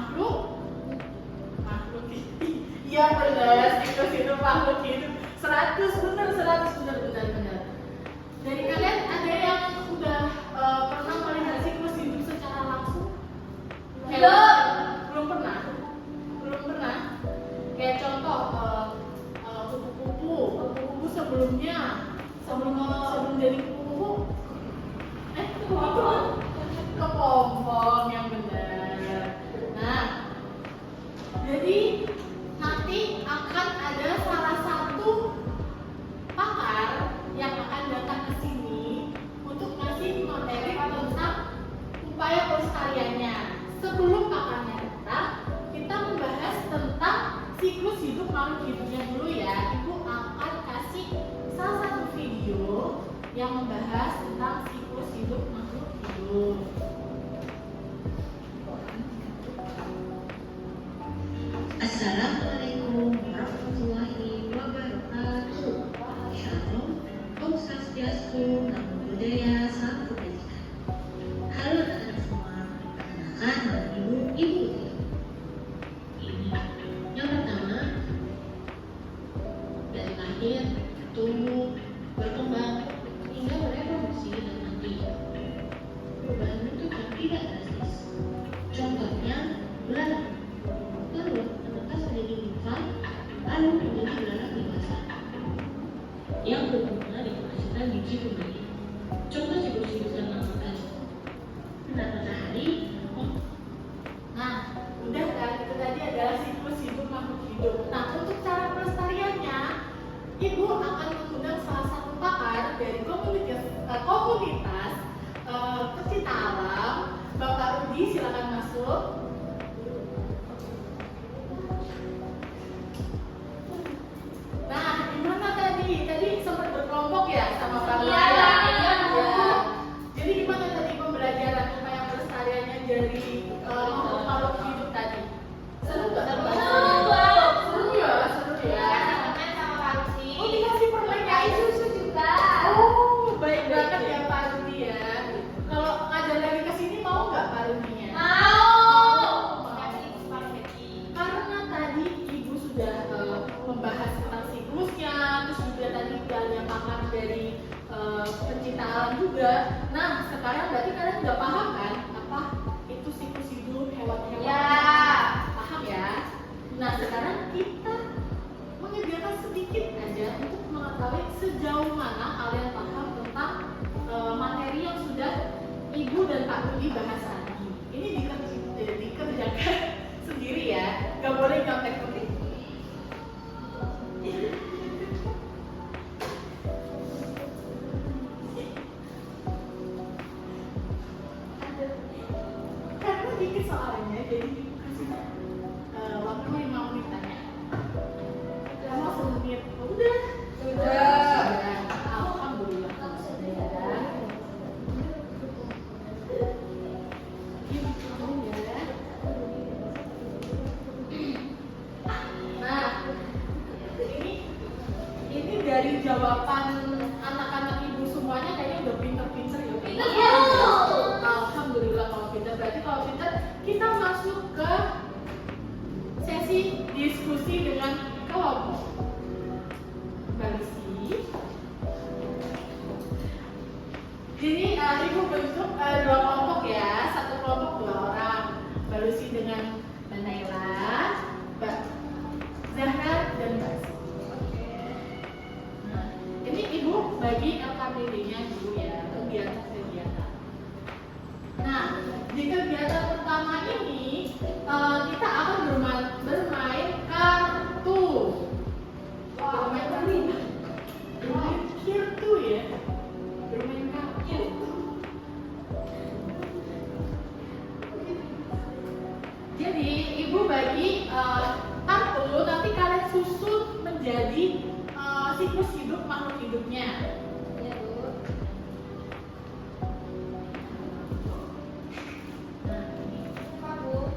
makhluk hidup. Iya benar, siklus hidup makhluk hidup. 100 benar. Dari kalian ada yang udah pernah melihat siklus hidup secara langsung? Belum pernah. Kayak contoh kupu-kupu sebelum jadi kupu-kupu kepompong yang benar. Nah, jadi nanti akan ada salah satu pakar yang akan datang ke sini untuk ngasih materi tentang upaya pelestariannya. Sebelum pakarnya datang, kita membahas tentang siklus hidup makhluk hidupnya dulu ya. Ibu akan kasih salah satu video yang membahas tentang siklus hidup makhluk hidup. Assalamualaikum warahmatullahi wabarakatuh. Shalom, Om Swastiastu, Namo Buddhaya, Salam Kebajikan. Halo anak-anak semua, perkenalkan nama Ibu. Ini yang pertama, dari lahir, tumbuh, berkembang, hingga berevolusi dan mati. Perubahan bentuk yang tidak drastis. Contohnya, belalang. Telur menetas menjadi limfa, lalu menjadi belalang dewasa yang berbunga di menghasilkan biji pemberi. Contoh siklus hidup yang mengangkat benar matahari. Nah, udah kan, itu tadi adalah siklus hidup makhluk hidup. Nah, untuk cara pelestariannya, Ibu akan mengundang salah satu pakar dari komunitas pecinta alam. Bapak Rudi, silakan masuk. Nah, gimana tadi? Tadi sempat berkelompok ya sama Pak Maya? Iya. Jadi gimana tadi pembelajaran upaya pelestariannya dari makhluk hidup tadi? Seru nggak? Seru ya. Oh, dikasih permen susu juga. Oh, baik banget ya Pak Rudi ya. Kalau ngajar lagi ke sini mau nggak Pak Rudinya? Karena tadi Ibu sudah membahas tentang siklusnya, terus juga tadi ada pakar dari pencinta alam juga. Nah, sekarang berarti kalian udah paham kan apa itu siklus hidup hewan-hewan? Ya. Paham ya? Nah, sekarang kita menyediakan sedikit aja untuk mengetahui sejauh mana kalian paham tentang materi yang sudah Ibu dan Pak Rudi bahas tadi. Ini dikerjakan sendiri ya, nggak boleh kontak-kontak. Karena dikit soalnya, jadi Ibu kasih waktu 5 menit tanya. Kamu 1 menit, udah. Alhamdulillah. Nah, ini dari jawaban anak-anak Ibu semuanya kayaknya udah pinter-pinter ya. Alhamdulillah kalau pinter. Berarti kalau pinter kita masuk ke sesi diskusi dengan kelompok. Balisi. Jadi Ibu bentuk 2 kelompok ya, satu kelompok 2 orang. Balisi dengan Mbak Naila, Mbak Zahra dan Mbak Si. Nah, ini Ibu bagi LKPD-nya dulu ya, kegiatan. Nah, di kegiatan pertama ini kita akan bermain kartu. Bermain kartu ya. Bermain kartu. Jadi Ibu bagi kartu, nanti kalian susun menjadi siklus hidup makhluk hidupnya. Ya, Bu. Nah, ini Pak Bu.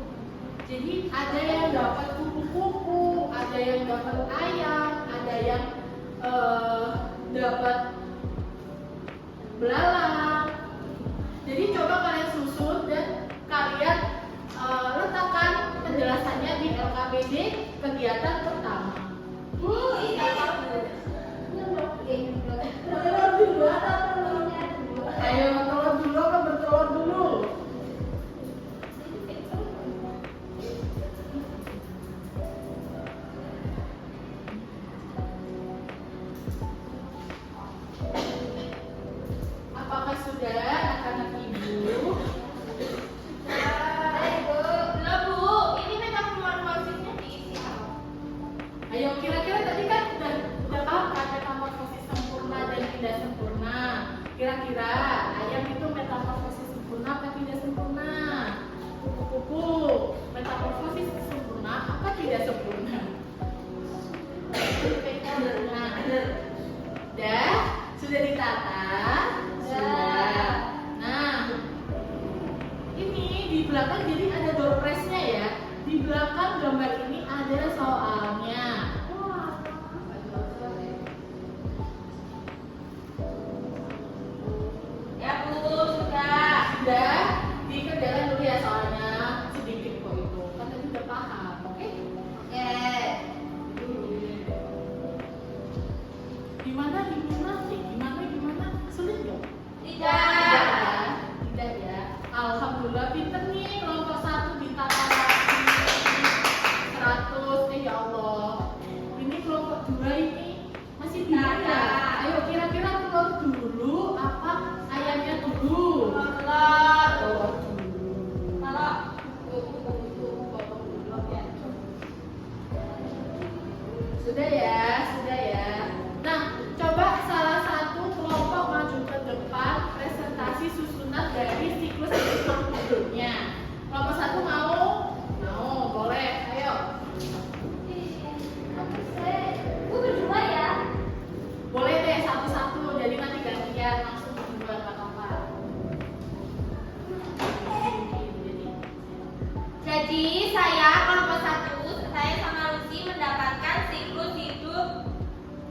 Jadi ada yang dapat kupu-kupu, ada yang dapat ayam, ada yang dapat belalang. Jadi coba kalian susun dan kalian letakkan Ini kegiatan pertama. Telur dulu atau telurnya dulu? Ayo telur dulu apa bertelur dulu? Apakah sudah anak-anak ibu? Ayo kira-kira tadi kan udah tahu kan metamorfosis sempurna dan tidak sempurna. Kira-kira ayam itu metamorfosis sempurna apa tidak sempurna? Kupu-kupu metamorfosis sempurna apa tidak sempurna? Sudah ditata? Sudah. Nah, ini di belakang jadi ada door prize-nya ya. Di belakang gambar ini ada soalnya. Ya Bu, sudah dikerjakan dulu ya soalnya sedikit kok itu. Kan tadi udah paham, oke? Oke. Gimana? Sulit nggak? Tidak ya. Alhamdulillah pinter nih kelompok 1 ditata lagi 100 ya Allah. Ini kelompok 2 ini masih bingung ya. Ayo kira-kira telur dulu apa ayamnya dulu? Telur dulu. Sudah ya. Nah, coba salah satu kelompok maju ke depan presentasi susunan dari siklus hidupnya. Kelompok 1 mau? Mau, boleh. Ayo. Boleh deh satu-satu. Jadi nanti gantian langsung berdua nggak apa-apa. Jadi saya kelompok 1, saya sama Lucy mendapatkan siklus hidup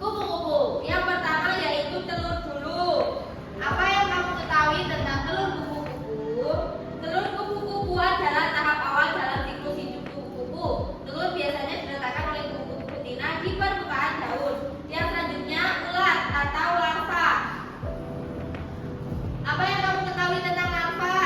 kupu-kupu. Yang pertama yaitu telur dulu. Apa yang kamu ketahui tentang telur kupu-kupu? Telur kupu-kupu adalah tahap awal dalam siklus hidup kupu-kupu. Telur biasanya diletakkan oleh kupu-kupu betina di permukaan daun. Yang selanjutnya ulat atau larva. Apa yang kamu ketahui tentang larva?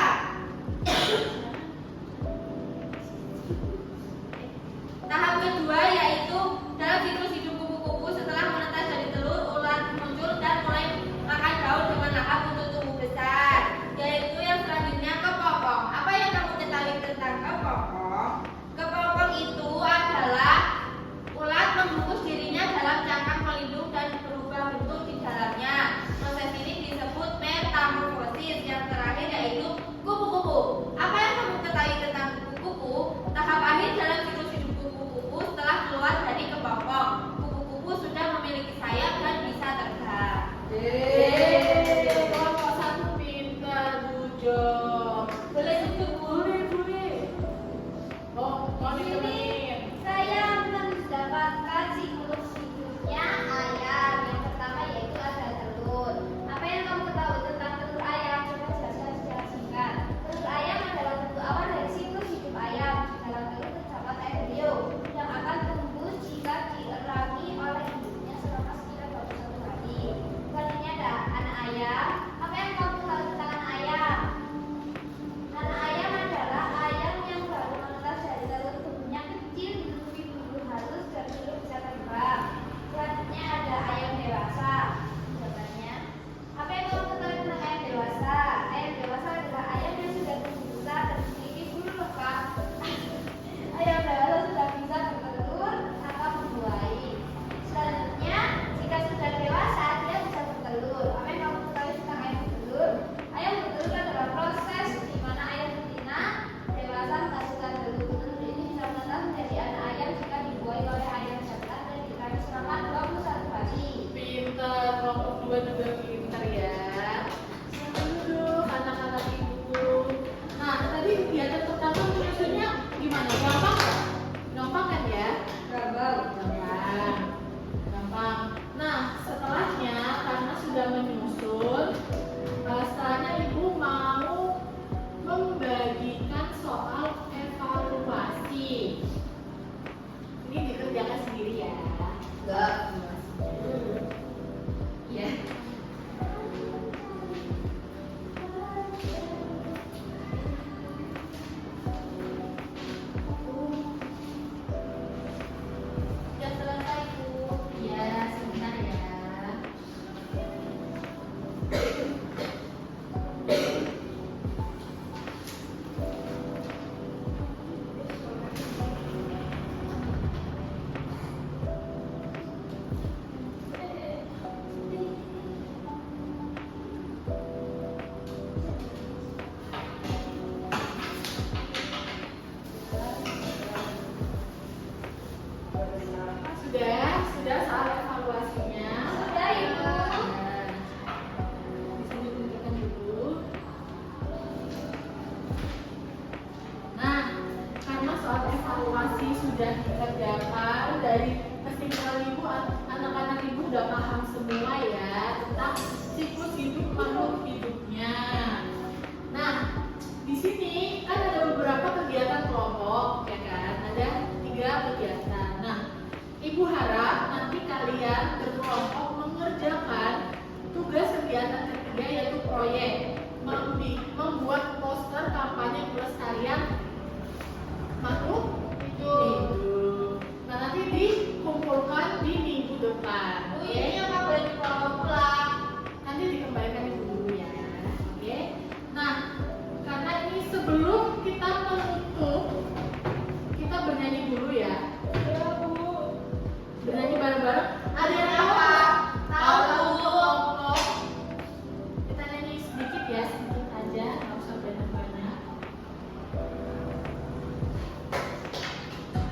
Tahap kedua yaitu dalam siklus hidup kupu-kupu setelah menetas dari telur, ulat muncul dan mulai makan daun dengan lahap untuk tumbuh besar. Yaitu yang selanjutnya kepompong. Apa yang kamu ketahui tentang kepompong? Kepompong itu adalah ulat membungkus dirinya dalam cangkang pelindung dan berubah bentuk di dalamnya. Proses ini disebut metamorfosis. Yang terakhir yaitu kupu-kupu. Apa yang kamu ketahui tentang kupu-kupu? Tahap akhir dalam siklus hidup kupu-kupu setelah keluar dari kepompong. Kupu-kupu sudah memiliki sayap dan bisa terbang. Kelompok 1 pintar, good job. Boleh duduk, Bu? Boleh. Oh, mau ditemenin. Saya mendapatkan siklus hidupnya ayam. Yang pertama yaitu ada telur. Apa yang kamu ketahui tentang telur ayam? Coba jelaskan secara singkat. Telur ayam adalah bentuk awal dari siklus hidup ayam. Dalam telur terdapat embrio yang akan tumbuh jika dierangi oleh induknya selama sekitar 21 hari. Selanjutnya ada anak ayam. Apa yang kamu ketahui tentang anak ayam? Anak ayam adalah ayam yang baru menetas dari telur, tubuhnya Enggak. Iya. Sudah selesai, Bu. Iya, sebentar ya. Sudah soal evaluasinya. Sudah, Ibu. Bisa ditunjukkan dulu. Nah, karena soal evaluasi sudah dikerjakan, dari kesimpulan ibu, anak-anak ibu udah paham semua ya tentang siklus hidup makhluk hidupnya. Nah, di sini kan ada beberapa kegiatan kelompok, ya kan? Ada 3 kegiatan. Nah, ibu harap nanti kalian berkelompok mengerjakan tugas kegiatan ketiga, yaitu proyek membuat poster kampanye pelestarian makhluk hidup. Nah, nanti dikumpulkan di minggu depan. Bu, ini apa boleh pulang? Nanti dikembalikan ibu dulu ya. Oke. Nah, karena ini sebelum kita menutup, kita bernyanyi dulu ya. Ya, Bu. Bernyanyi bareng-bareng. Ada yang tahu? Apa? Tahu Tahu. kelompok. Kita nyanyi sedikit ya, sedikit aja, nggak usah banyak-banyak.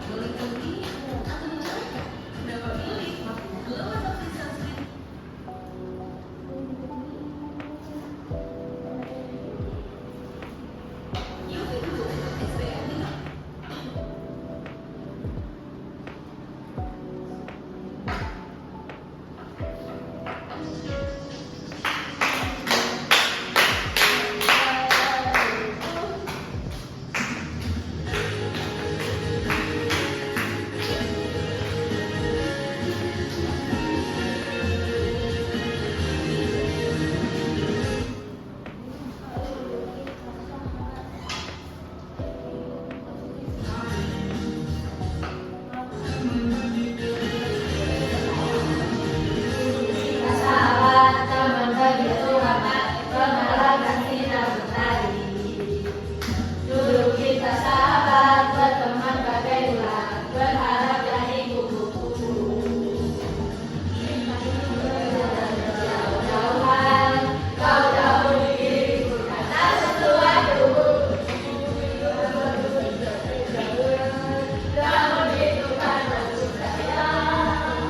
Boleh kami atau berapa pilih? Belum ada bisa Yuk itu SPM nih. Sahabat, teman begitu hangat, pengalah kasih dan bertari. Dulu kita sahabat, berteman bagai ular, berharap jadi kupu-kupu. Jauh-jauhan, kau jauh di diriku, kata sesuatu. Namun itu kan aku sayang.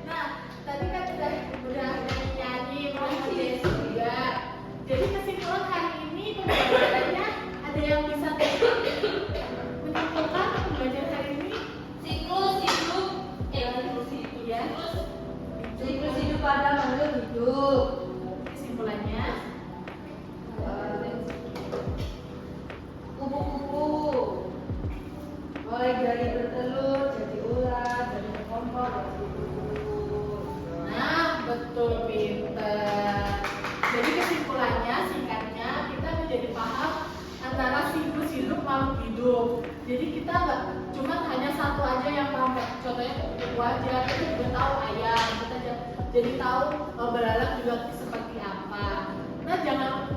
Nah, tadi kan udah nyanyi, udah ngerjain juga. Jadi kesimpulan hari ini pembelajarannya ada yang bisa menyimpulkan pembelajaran hari ini? Siklus hidup, siklus hidup Ya. Siklus hidup pada makhluk hidup. Kesimpulannya, Kupu-kupu mulai dari bertelur jadi ular, dari berkompor jadi kupu-kupu. nah betul pinter. Jadi kesimpulannya, singkatnya kita menjadi paham antara siklus hidup makhluk hidup. Jadi kita nggak cuma hanya satu aja yang paham. Contohnya kupu aja, kita juga tahu ayam. Kita jadi tahu belalang juga seperti apa. Nah,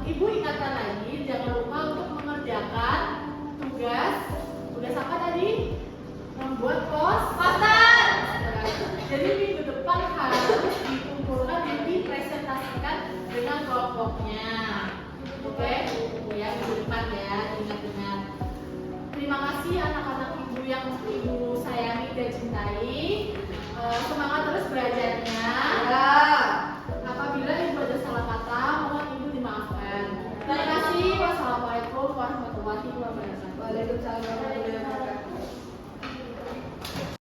ibu ingatkan lagi, jangan lupa untuk mengerjakan tugas apa tadi? Membuat poster. Jadi minggu depan harus dikumpulkan dan dipresentasikan dengan kelompoknya. Oke, ya minggu depan ya, ingat-ingat. Terima kasih anak-anak ibu yang ibu sayangi dan cintai. Semangat terus belajarnya. Ya. Apabila ibu ada salah kata, mohon ibu dimaafkan. Terima kasih. Wassalamualaikum warahmatullahi wabarakatuh. Waalaikumsalam.